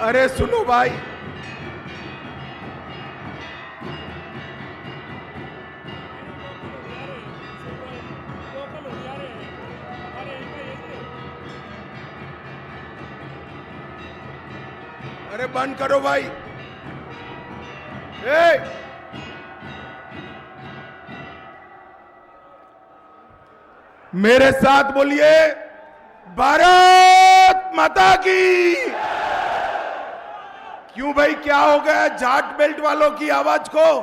अरे सुनो भाई, अरे बंद करो भाई। मेरे साथ बोलिए, भारत माता की। क्यों भाई, क्या हो गया जाट बेल्ट वालों की आवाज को?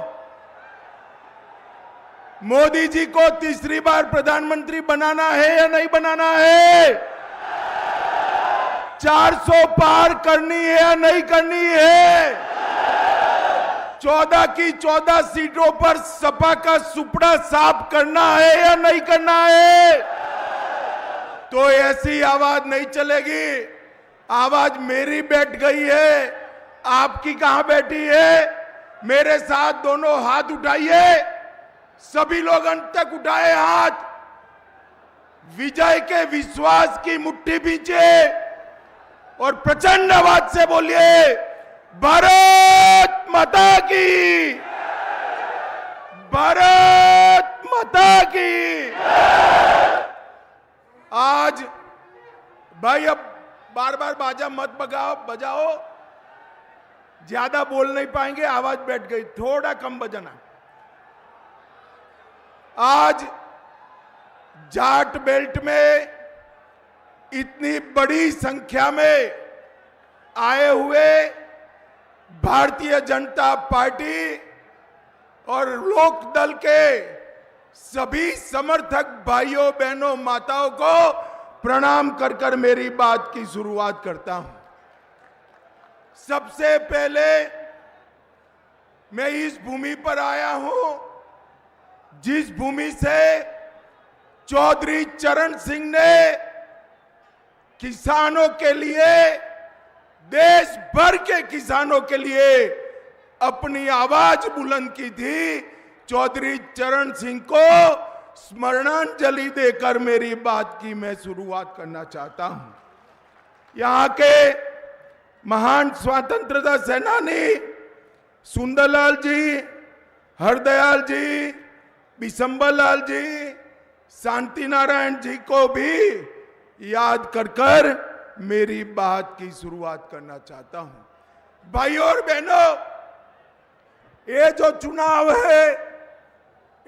मोदी जी को तीसरी बार प्रधानमंत्री बनाना है या नहीं बनाना है? 400 पार करनी है या नहीं करनी है? 14 की 14 सीटों पर सपा का सुपड़ा साफ करना है या नहीं करना है? तो ऐसी आवाज नहीं चलेगी। आवाज मेरी बैठ गई है, आपकी कहां बैठी है? मेरे साथ दोनों हाथ उठाइए, सभी लोग अंत तक उठाए हाथ। विजय के विश्वास की मुट्ठी बीचे और प्रचंड आवाज से बोलिए, भारत माता की, भारत माता की। आज भाई अब बार बार बाजा मत बजाओ, ज्यादा बोल नहीं पाएंगे, आवाज बैठ गई, थोड़ा कम बजाना। आज जाट बेल्ट में इतनी बड़ी संख्या में आए हुए भारतीय जनता पार्टी और लोकदल के सभी समर्थक भाइयों बहनों माताओं को प्रणाम कर कर मेरी बात की शुरुआत करता हूं। सबसे पहले मैं इस भूमि पर आया हूं जिस भूमि से चौधरी चरण सिंह ने किसानों के लिए, देश भर के किसानों के लिए अपनी आवाज बुलंद की थी। चौधरी चरण सिंह को स्मरणांजलि देकर मेरी बात की मैं शुरुआत करना चाहता हूं। यहां के महान स्वतंत्रता सेनानी सुंदरलाल जी, हरदयाल जी, बिशंबर लाल जी, शांति नारायण जी को भी याद कर कर मेरी बात की शुरुआत करना चाहता हूं। भाइयों और बहनों, ये जो चुनाव है,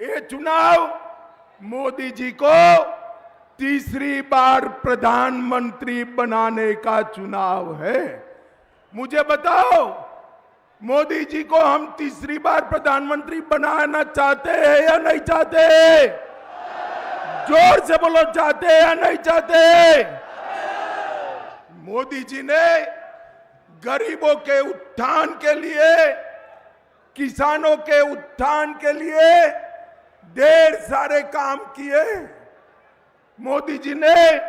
ये चुनाव मोदी जी को तीसरी बार प्रधानमंत्री बनाने का चुनाव है। मुझे बताओ, मोदी जी को हम तीसरी बार प्रधानमंत्री बनाना चाहते हैं या नहीं चाहते? जोर से बोलो, चाहते हैं या नहीं चाहते? मोदी जी ने गरीबों के उत्थान के लिए, किसानों के उत्थान के लिए ढेर सारे काम किए। मोदी जी ने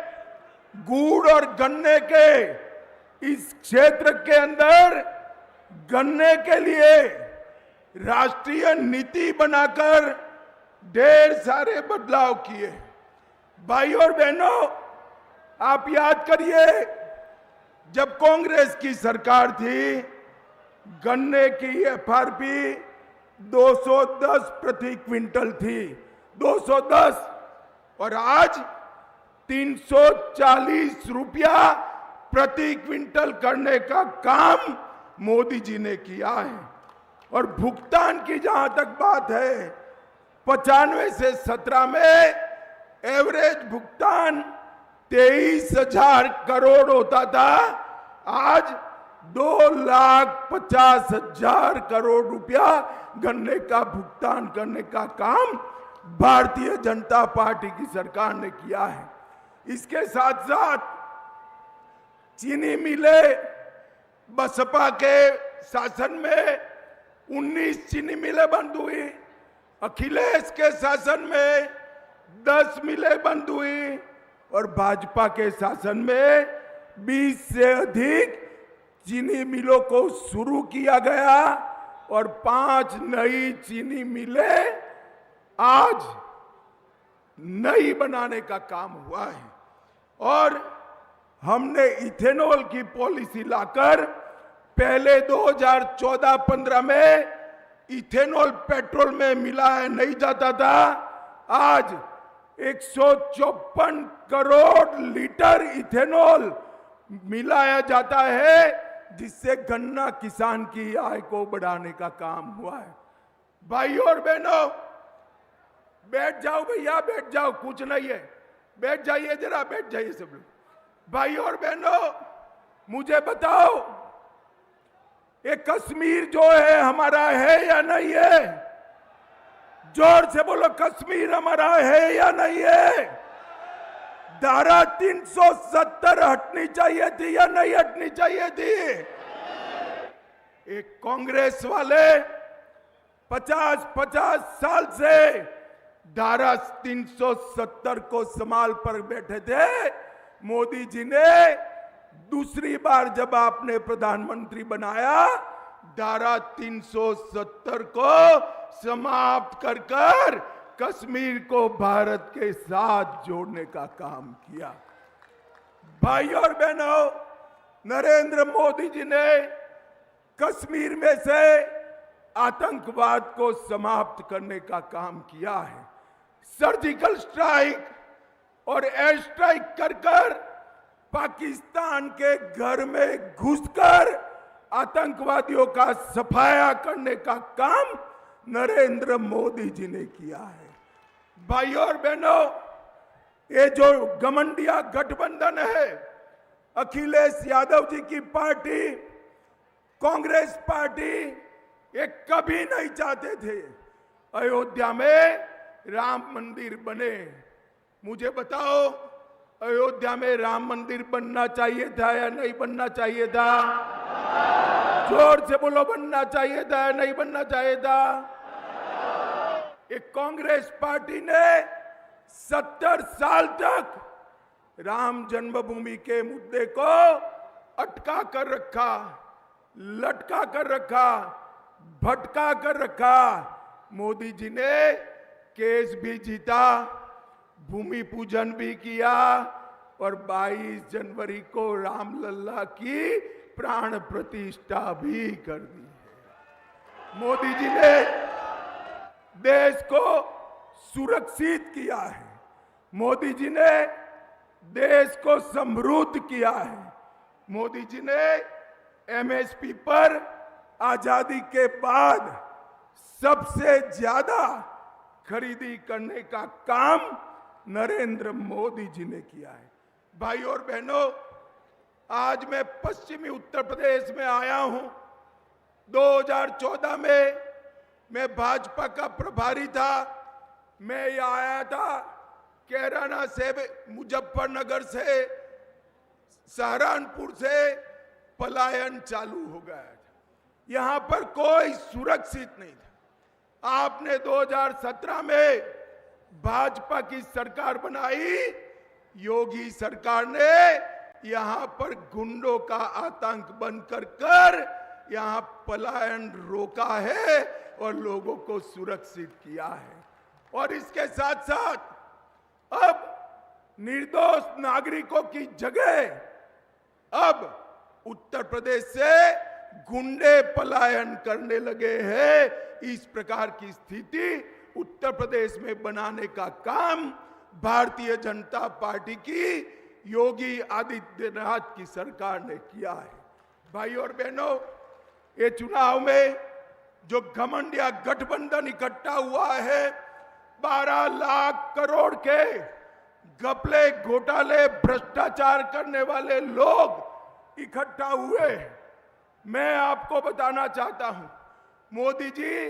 गुड़ और गन्ने के इस क्षेत्र के अंदर गन्ने के लिए राष्ट्रीय नीति बनाकर ढेर सारे बदलाव किए। भाइयों और बहनों, आप याद करिए, जब कांग्रेस की सरकार थी, गन्ने की एफआरपी 210 प्रति क्विंटल थी, 210, और आज 340 रुपया प्रति क्विंटल करने का काम मोदी जी ने किया है। और भुगतान की जहां तक बात है, 95 से 17 में एवरेज भुगतान 23,000 करोड़ होता था, आज 2,50,000 करोड़ रुपया गन्ने का भुगतान करने का काम भारतीय जनता पार्टी की सरकार ने किया है। इसके साथ साथ चीनी मिलें, बसपा के शासन में 19 चीनी मिलें बंद हुई, अखिलेश के शासन में 10 मिलें बंद हुई, और भाजपा के शासन में 20 से अधिक चीनी मिलों को शुरू किया गया और 5 नई चीनी मिलें आज नई बनाने का काम हुआ है। और हमने इथेनॉल की पॉलिसी लाकर पहले 2014-15 में इथेनॉल पेट्रोल में मिलाया नहीं जाता था, आज 154 करोड़ लीटर इथेनॉल मिलाया जाता है, जिससे गन्ना किसान की आय को बढ़ाने का काम हुआ है। भाई और बहनों, बैठ जाओ भैया, बैठ जाओ, कुछ नहीं है, बैठ जाइए, जरा बैठ जाइए सब लोग। भाई और बहनों, मुझे बताओ, ये कश्मीर जो है हमारा है या नहीं है? जोर से बोलो, कश्मीर हमारा है या नहीं है? धारा 370 हटनी चाहिए थी या नहीं हटनी चाहिए थी? एक कांग्रेस वाले 50-50 साल से धारा 370 को संभाल पर बैठे थे। मोदी जी ने दूसरी बार जब आपने प्रधानमंत्री बनाया, धारा 370 को समाप्त कर कर कश्मीर को भारत के साथ जोड़ने का काम किया। भाई और बहनों, नरेंद्र मोदी जी ने कश्मीर में से आतंकवाद को समाप्त करने का काम किया है। सर्जिकल स्ट्राइक और एयर स्ट्राइक कर कर पाकिस्तान के घर में घुसकर आतंकवादियों का सफाया करने का काम नरेंद्र मोदी जी ने किया है। भाई और बहनों, ये जो गठबंधन गठबंधन है, अखिलेश यादव जी की पार्टी, कांग्रेस पार्टी, ये कभी नहीं चाहते थे अयोध्या में राम मंदिर बने। मुझे बताओ, अयोध्या में राम मंदिर बनना चाहिए था या नहीं बनना चाहिए था? जोर से बोलो, बनना चाहिए था या नहीं बनना चाहिए था? एक कांग्रेस पार्टी ने 70 साल तक राम जन्मभूमि के मुद्दे को अटका कर रखा, लटका कर रखा, भटका कर रखा। मोदी जी ने केस भी जीता, भूमि पूजन भी किया और 22 जनवरी को रामलला की प्राण प्रतिष्ठा भी कर दी है। मोदी जी ने देश को सुरक्षित किया है। मोदी जी ने देश को समृद्ध किया है। मोदी जी ने एमएसपी पर आजादी के बाद सबसे ज्यादा खरीदी करने का काम नरेंद्र मोदी जी ने किया है। भाई और बहनों, आज मैं पश्चिमी उत्तर प्रदेश में आया हूं। 2014 में मैं भाजपा का प्रभारी था। मैं यहाँ आया था, कैराना से, मुजफ्फरनगर से, सहारनपुर से पलायन चालू हो गया था। यहां पर कोई सुरक्षित नहीं था। आपने 2017 में भाजपा की सरकार बनाई, योगी सरकार ने यहां पर गुंडों का आतंक बंद कर यहां पलायन रोका है और लोगों को सुरक्षित किया है। और इसके साथ साथ अब निर्दोष नागरिकों की जगह अब उत्तर प्रदेश से गुंडे पलायन करने लगे हैं। इस प्रकार की स्थिति उत्तर प्रदेश में बनाने का काम भारतीय जनता पार्टी की योगी आदित्यनाथ की सरकार ने किया है। भाई और बहनों, ये चुनाव में जो घमंडिया गठबंधन इकट्ठा हुआ है, 12 लाख करोड़ के घपले, घोटाले, भ्रष्टाचार करने वाले लोग इकट्ठा हुए। मैं आपको बताना चाहता हूं, मोदी जी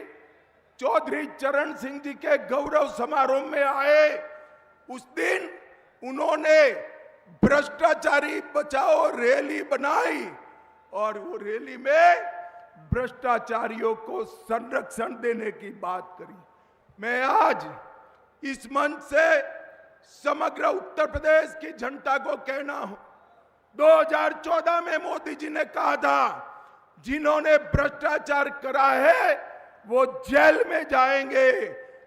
चौधरी चरण सिंह जी के गौरव समारोह में आए, उस दिन उन्होंने भ्रष्टाचारी बचाओ रैली बनाई और वो रैली में भ्रष्टाचारियों को संरक्षण देने की बात करी। मैं आज इस मंच से समग्र उत्तर प्रदेश की जनता को कहना हूं, 2014 में मोदी जी ने कहा था, जिन्होंने भ्रष्टाचार करा है वो जेल में जाएंगे,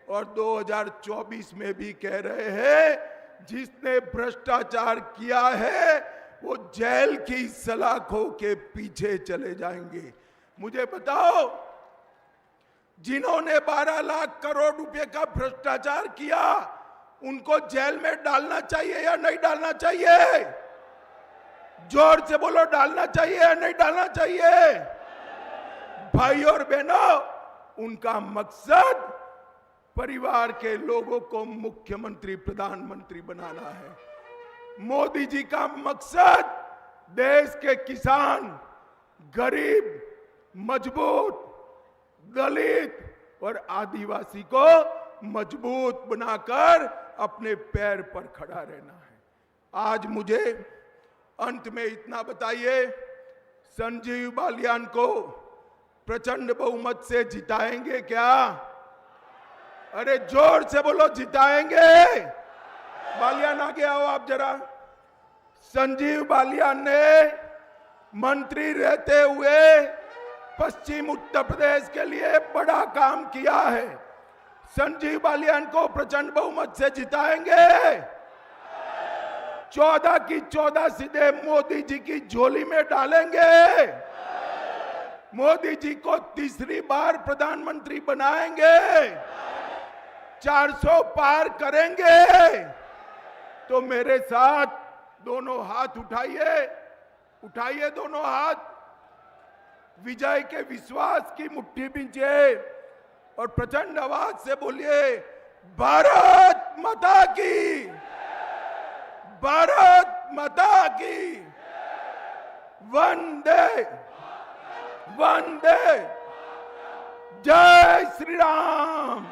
और 2024 में भी कह रहे हैं, जिसने भ्रष्टाचार किया है वो जेल की सलाखों के पीछे चले जाएंगे। मुझे बताओ, जिन्होंने 12 लाख करोड़ रुपए का भ्रष्टाचार किया, उनको जेल में डालना चाहिए या नहीं डालना चाहिए? जोर से बोलो, डालना चाहिए या नहीं डालना चाहिए? भाई और बहनों, उनका मकसद परिवार के लोगों को मुख्यमंत्री प्रधानमंत्री बनाना है। मोदी जी का मकसद देश के किसान, गरीब, मजबूत, दलित और आदिवासी को मजबूत बनाकर अपने पैर पर खड़ा रहना है। आज मुझे अंत में इतना बताइए, संजीव बालियान को प्रचंड बहुमत से जिताएंगे क्या? अरे जोर से बोलो, जिताएंगे? बालियान आगे आओ आप जरा। संजीव बालियान ने मंत्री रहते हुए पश्चिम उत्तर प्रदेश के लिए बड़ा काम किया है। संजीव बालियान को प्रचंड बहुमत से जिताएंगे? 14 की 14 सीधे मोदी जी की झोली में डालेंगे? मोदी जी को तीसरी बार प्रधानमंत्री बनाएंगे? 400 पार करेंगे? तो मेरे साथ दोनों हाथ उठाइए, उठाइए दोनों हाथ, विजय के विश्वास की मुट्ठी बींचे और प्रचंड आवाज से बोलिए, भारत माता की, भारत माता की, वंदे वंदे, जय श्री राम,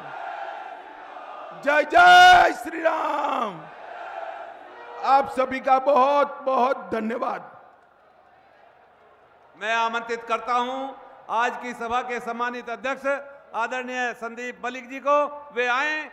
जय जय श्री राम। आप सभी का बहुत बहुत धन्यवाद। मैं आमंत्रित करता हूं आज की सभा के सम्मानित अध्यक्ष आदरणीय संदीप मलिक जी को, वे आएं